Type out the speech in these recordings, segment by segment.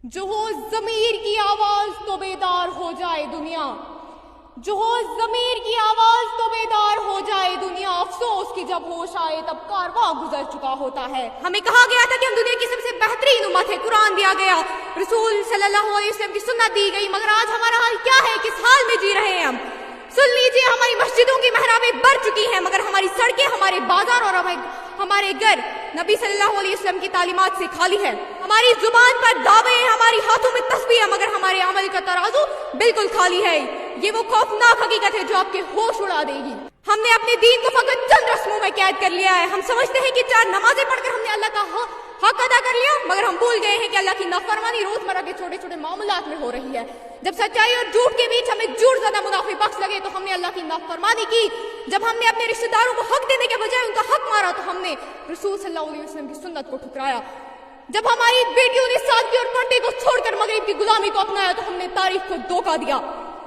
جو ہو ضمیر کی آواز تو بیدار ہو جائے دنیا، جو ہو ضمیر کی آواز تو بیدار ہو جائے دنیا، افسوس کی جب ہوش آئے تب کارواں گزر چکا ہوتا ہے۔ ہمیں کہا گیا تھا کہ ہم دنیا کی سب سے بہترین امت ہے، قرآن دیا گیا، رسول صلی اللہ علیہ وسلم کی سنت دی گئی، مگر آج ہمارا حال کیا ہے، کس حال میں جی رہے ہیں ہم؟ سن لیجئے، ہماری مسجدوں کی محرابیں بڑھ چکی ہیں مگر ہماری سڑکیں، ہمارے بازار اور ہمارے گھر نبی صلی اللہ علیہ وسلم کی تعلیمات سے خالی ہے۔ ہماری زبان پر دعوے ہیں، ہماری ہاتھوں میں تسبیح ہے مگر ہمارے عمل کا ترازو بالکل خالی ہے۔ یہ وہ خوفناک حقیقت ہے جو آپ کے ہوش اڑا دے گی۔ ہم نے اپنے دین کو فقط چند رسموں میں قید کر لیا ہے۔ ہم سمجھتے ہیں کہ 4 نمازیں پڑھ کر ہم نے اللہ کا حق ادا کر لیا، مگر ہم بھول گئے ہیں کہ اللہ کی نافرمانی روزمرہ کے چھوٹے چھوٹے معاملات میں ہو رہی ہے۔ جب سچائی اور جھوٹ کے بیچ ہمیں جھوٹ زیادہ منافع بخش لگے تو ہم نے اللہ کی نافرمانی کی۔ جب ہم نے اپنے رشتہ داروں کو حق دینے کے بجائے ان کا حق مارا تو ہم نے رسول صلی اللہ علیہ وسلم کی سنت کو ٹھکرایا۔ جب ہماری بیٹیوں نے سادگی اور پردے کو چھوڑ کر مغرب کی غلامی کو اپنایا تو ہم نے تاریخ کو دھوکہ دیا۔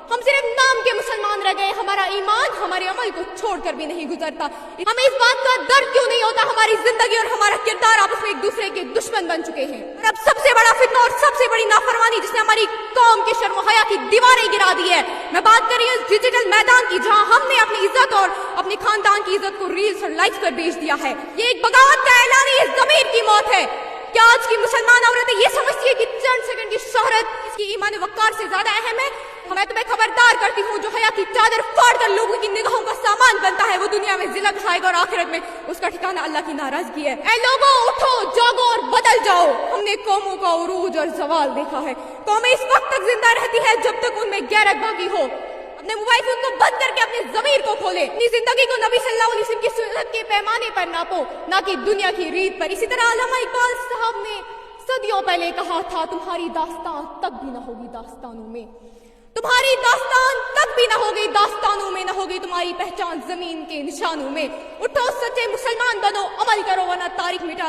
ہم صرف نام کے مسلمان رہ گئے، ہمارا ایمان ہمارے عمل کو چھوڑ کر بھی نہیں گزرتا۔ ہمیں اس بات کا درد کیوں نہیں ہوتا ہماری زندگی اور ہمارا کردار آپس میں ایک دوسرے کے دشمن بن چکے ہیں۔ اور اب سب سے بڑا فتنہ اور سب سے بڑی نافرمانی جس نے ہماری قوم کے شرم و حیا کی دیواریں گرا دی ہے، میں بات کر رہی ہوں اس ڈیجیٹل میدان کی جہاں ہم نے اپنی عزت اور اپنے خاندان کی عزت کو ریلز اور لائکس پر بیچ دیا ہے۔ یہ ایک بغاوت کا اعلان ہے، یہ ضمیر کی موت ہے۔ کیا آج کی مسلمان عورتیں یہ سمجھتی ہے کہ چند سیکنڈ کی شہرت اس کی ایمان وقار سے زیادہ اہم ہے؟ میں تمہیں خبردار کرتی ہوں، جو حیا کی چادر پھاڑ کر لوگوں کی نگاہوں کا سامان بنتا ہے وہ دنیا میں ذلت کھائے گا اور آخرت میں اس کا ٹھکانہ اللہ کی ناراضگی ہے۔ اے لوگوں، اٹھو، جاگو اور بدل جاؤ۔ ہم نے قوموں کا عروج اور زوال دیکھا ہے۔ قومیں اس وقت تک زندہ رہتی ہے جب تک ان میں غیرت باقی ہو۔ اپنے موبائل فون کو بند کر کے اپنے ضمیر کو کھولے، اپنی زندگی کو نبی صلی اللہ علیہ وسلم کی سنت کے پیمانے پر ناپو، نہ کہ دنیا کی ریت پر۔ اسی طرح علامہ اقبال صاحب نے صدیوں پہلے کہا تھا، تمہاری داستان تک بھی نہ ہوگی داستانوں میں، تمہاری داستان تک بھی نہ ہوگی داستانوں میں، نہ ہوگی تمہاری پہچان زمین کے نشانوں میں۔ اٹھو، سچے مسلمان بنو، عمل کرو ورنہ تاریخ مٹا